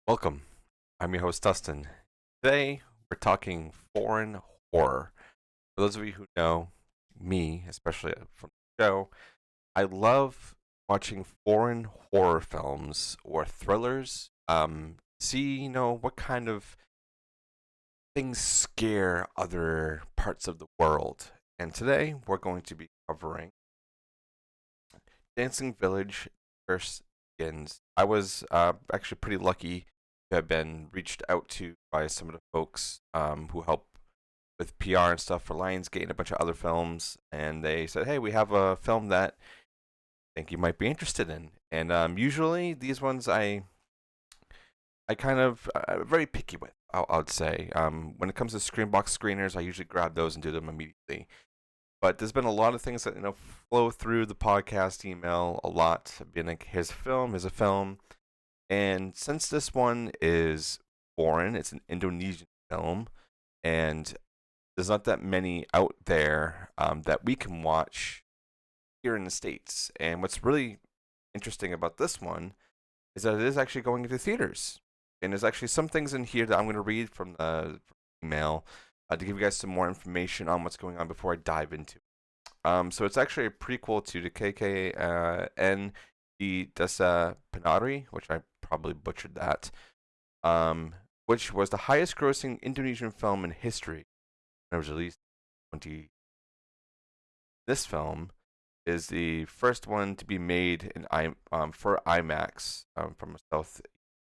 Welcome. I'm your host, Dustin. Today, we're talking foreign horror. For those of you who know me, especially from the show, I love watching foreign horror films or thrillers. See, what kind of things scare other parts of the world. And today, we're going to be covering Dancing Village First Begins. I was actually pretty lucky to have been reached out to by some of the folks who help with PR and stuff for Lionsgate and a bunch of other films, and they said, "Hey, we have a film that I think you might be interested in." And usually these ones I kind of very picky with. I'd say when it comes to Screenbox screeners, I usually grab those and do them immediately. But there's been a lot of things that flow through the podcast email a lot. Being like, here's a film, here's a film, and since this one is foreign, it's an Indonesian film, and there's not that many out there that we can watch here in the States. And what's really interesting about this one is that it is actually going into theaters. And there's actually some things in here that I'm going to read from the email to give you guys some more information on what's going on before I dive into it. So it's actually a prequel to the KKN the Desa Penari, which I probably butchered that, which was the highest grossing Indonesian film in history. It was released in 20. This film is the first one to be made for IMAX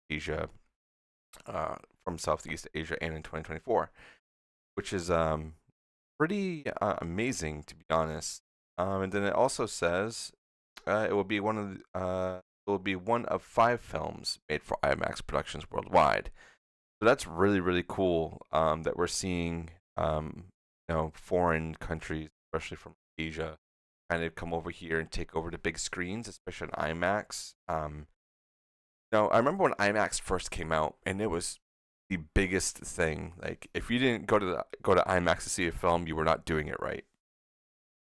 Asia, from Southeast Asia, and in 2024, which is pretty amazing, to be honest. And then it also says it will be one of 5 films made for IMAX productions worldwide. So that's really really cool that we're seeing foreign countries, especially from Asia, kind of come over here and take over the big screens, especially on IMAX. I remember when IMAX first came out, and it was the biggest thing. Like, if you didn't go to IMAX to see a film, you were not doing it right.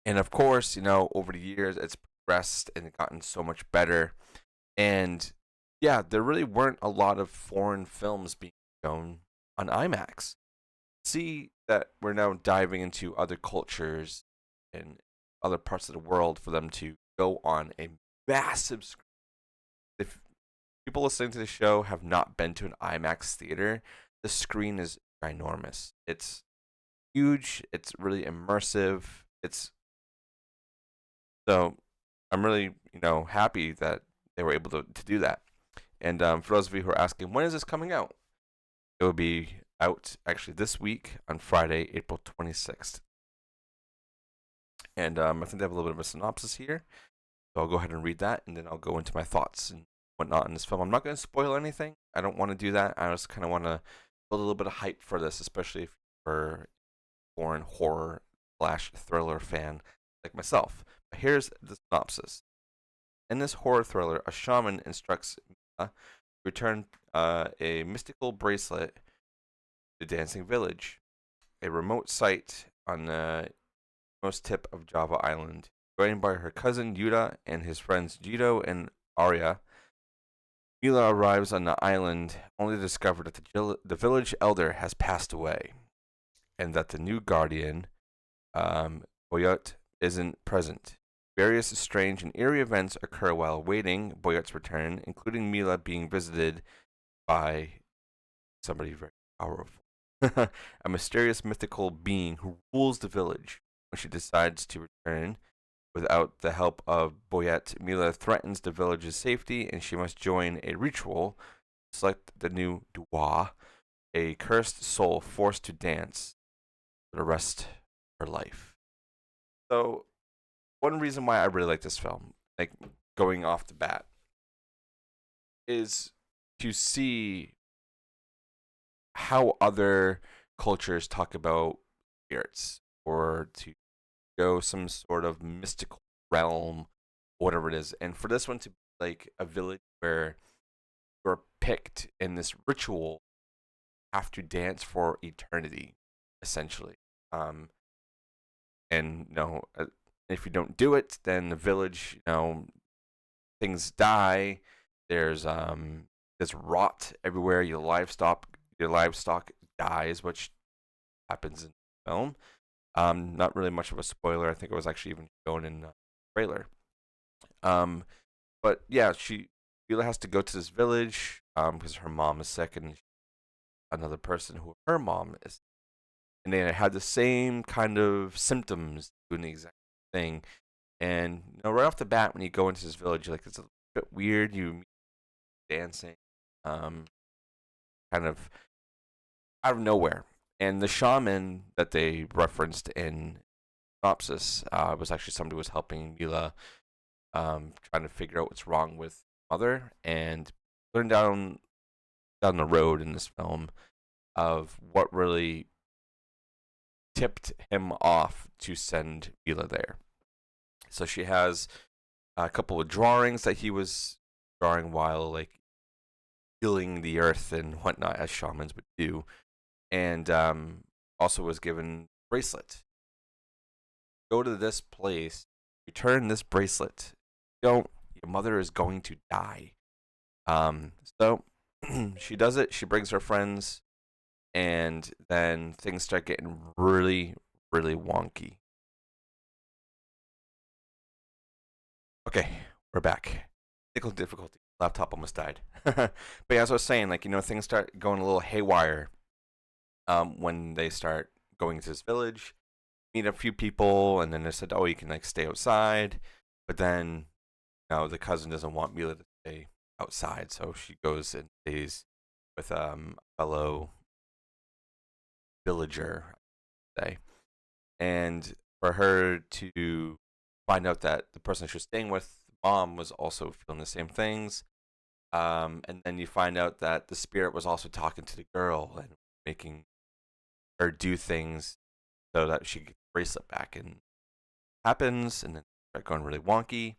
And of course, over the years, it's progressed and gotten so much better. And yeah, there really weren't a lot of foreign films being shown on IMAX. See that we're now diving into other cultures and other parts of the world for them to go on a massive screen. If people listening to the show have not been to an IMAX theater, the screen is ginormous. It's huge. It's really immersive. It's so I'm really happy that they were able to do that. And for those of you who are asking, when is this coming out? It will be out actually this week on Friday, April 26th. And I think they have a little bit of a synopsis here. So I'll go ahead and read that, and then I'll go into my thoughts and whatnot in this film. I'm not going to spoil anything. I don't want to do that. I just kind of want to build a little bit of hype for this, especially if you're a foreign horror / thriller fan like myself. But here's the synopsis. In this horror thriller, a shaman instructs Mila to return a mystical bracelet to Dancing Village, a remote site on the most tip of Java Island. Joined by her cousin Yuda and his friends Jito and Arya, Mila arrives on the island only to discover that the village elder has passed away, and that the new guardian, Boyot, isn't present. Various strange and eerie events occur while waiting Boyot's return, including Mila being visited by somebody very powerful, a mysterious mythical being who rules the village. When she decides to return without the help of Boyet, Mila threatens the village's safety, and she must join a ritual to select the new Dua, a cursed soul forced to dance for the rest of her life. So, one reason why I really like this film, like going off the bat, is to see how other cultures talk about spirits, or to go some sort of mystical realm, whatever it is. And for this one to be like a village where you're picked in this ritual, have to dance for eternity, essentially. And if you don't do it, then the village, things die. There's there's rot everywhere. Your livestock dies, which happens in the film. Not really much of a spoiler. I think it was actually even shown in the trailer. Um, but yeah, Beulah has to go to this village because her mom is sick, and another person who her mom is, and they had the same kind of symptoms doing the exact thing. And right off the bat, when you go into this village, you're like, it's a bit weird. You meet dancing, um, kind of out of nowhere. And the shaman that they referenced in Synopsis was actually somebody who was helping Mila, trying to figure out what's wrong with mother, and going down the road in this film of what really tipped him off to send Mila there. So she has a couple of drawings that he was drawing while like healing the earth and whatnot, as shamans would do, and also was given bracelet. Go to this place, return this bracelet. Don't, your mother is going to die. So she does it. She brings her friends, and then things start getting really, really wonky. Okay, we're back. Technical difficulty. Laptop almost died. But yeah, as I was saying, like, things start going a little haywire when they start going to this village, meet a few people, and then they said, oh, you can like stay outside. But then, the cousin doesn't want Mila to stay outside, so she goes and stays with a fellow villager, say. And for her to find out that the person she was staying with, mom, was also feeling the same things. And then you find out that the spirit was also talking to the girl and making her do things so that she gets the bracelet back. And happens, and then start going really wonky.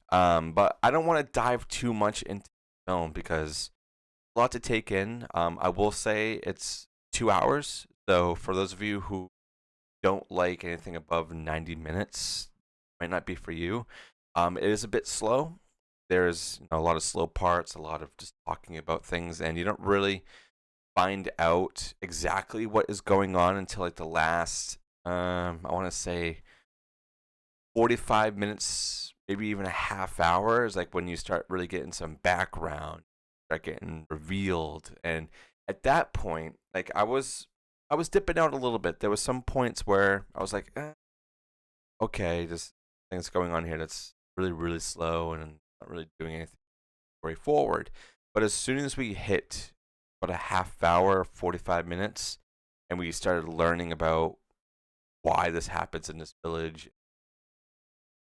But I don't want to dive too much into the film because a lot to take in. I will say it's 2 hours. So for those of you who don't like anything above 90 minutes, might not be for you. It is a bit slow. There's a lot of slow parts, a lot of just talking about things, and you don't really find out exactly what is going on until like the last, I want to say 45 minutes, maybe even a half hour is like when you start really getting some background, start getting revealed. And at that point, like I was dipping out a little bit. There was some points where I was like, okay, this thing's going on here that's really, really slow and not really doing anything very forward. But as soon as we hit about a half hour, 45 minutes, and we started learning about why this happens in this village,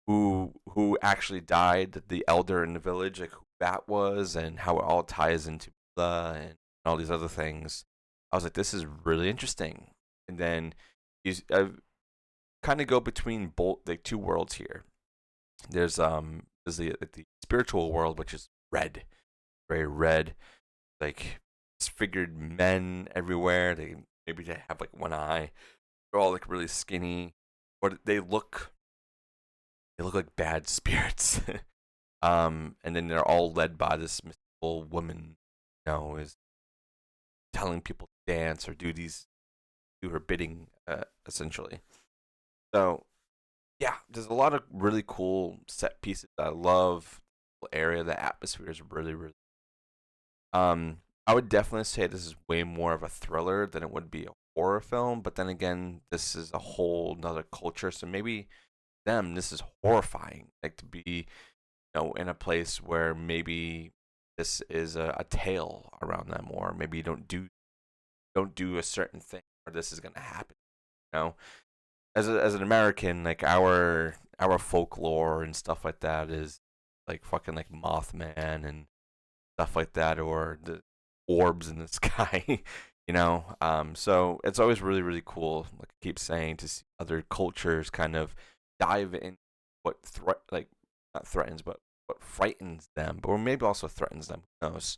who actually died, the elder in the village, like who that was, and how it all ties into Blah and all these other things, I was like, this is really interesting. And then you kind of go between both the two worlds here. There's the spiritual world, which is red, very red, like disfigured men everywhere. They have like one eye. They're all like really skinny, or they look like bad spirits. And then they're all led by this mystical woman, is telling people to dance or do her bidding, essentially. So yeah, there's a lot of really cool set pieces that I love. The area, the atmosphere is really, really. I would definitely say this is way more of a thriller than it would be a horror film. But then again, this is a whole nother culture, so maybe this is horrifying. Like to be, in a place where maybe this is a tale around them, or maybe you don't do a certain thing, or this is gonna happen. You know, as an American, like our folklore and stuff like that is like fucking like Mothman and stuff like that, or the orbs in the sky. So it's always really, really cool, like I keep saying, to see other cultures kind of dive in what like not threatens, but what frightens them, but or maybe also threatens them. Who knows?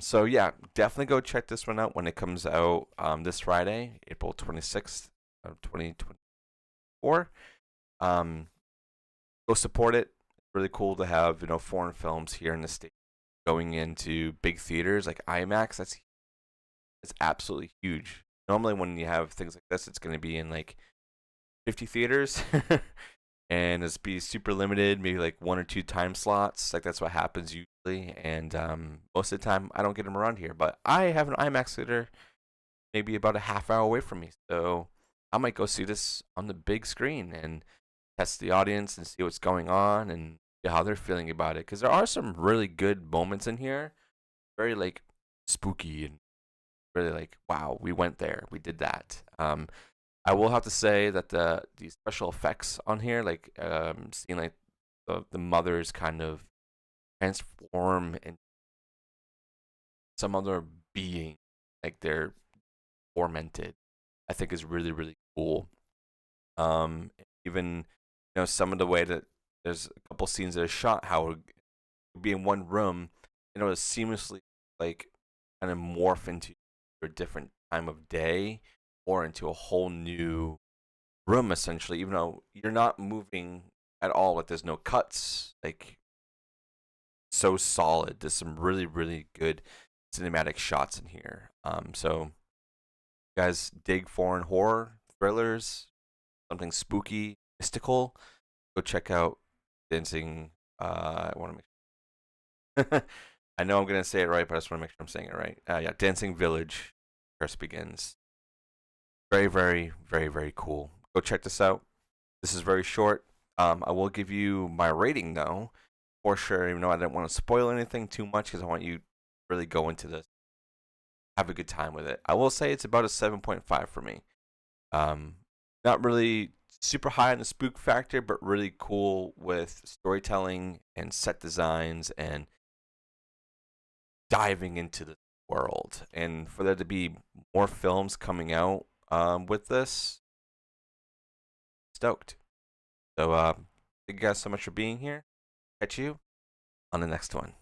So yeah, definitely go check this one out when it comes out this Friday, April 26th of 2024. Um, Go support it. It's really cool to have foreign films here in the States going into big theaters like IMAX, it's absolutely huge. Normally, when you have things like this, it's going to be in like 50 theaters, and it's be super limited, maybe like 1 or 2 time slots. Like that's what happens usually, and most of the time I don't get them around here. But I have an IMAX theater maybe about a half hour away from me, so I might go see this on the big screen and test the audience and see what's going on and see how they're feeling about it. Because there are some really good moments in here, very like spooky and really like, wow, we went there, we did that. I will have to say that the special effects on here, like seeing like the mothers kind of transform into some other being, like they're tormented, I think is really really cool. Um, Even some of the way that there's a couple scenes that are shot, how it would be in one room, seamlessly like kind of morph into a different time of day or into a whole new room essentially, even though you're not moving at all. Like there's no cuts, like so solid. There's some really really good cinematic shots in here. So you guys dig foreign horror thrillers, something spooky, mystical, go check out Dancing. I want to make. I know I'm gonna say it right, but I just want to make sure I'm saying it right. Yeah, Dancing Village. Curse Begins. Very, very, very, very cool. Go check this out. This is very short. I will give you my rating though, for sure. Even though I didn't want to spoil anything too much, because I want you to really go into this, have a good time with it. I will say it's about a 7.5 for me. Um, Not really super high on the spook factor, but really cool with storytelling and set designs and diving into the world. And for there to be more films coming out with this, stoked. So thank you guys so much for being here. Catch you on the next one.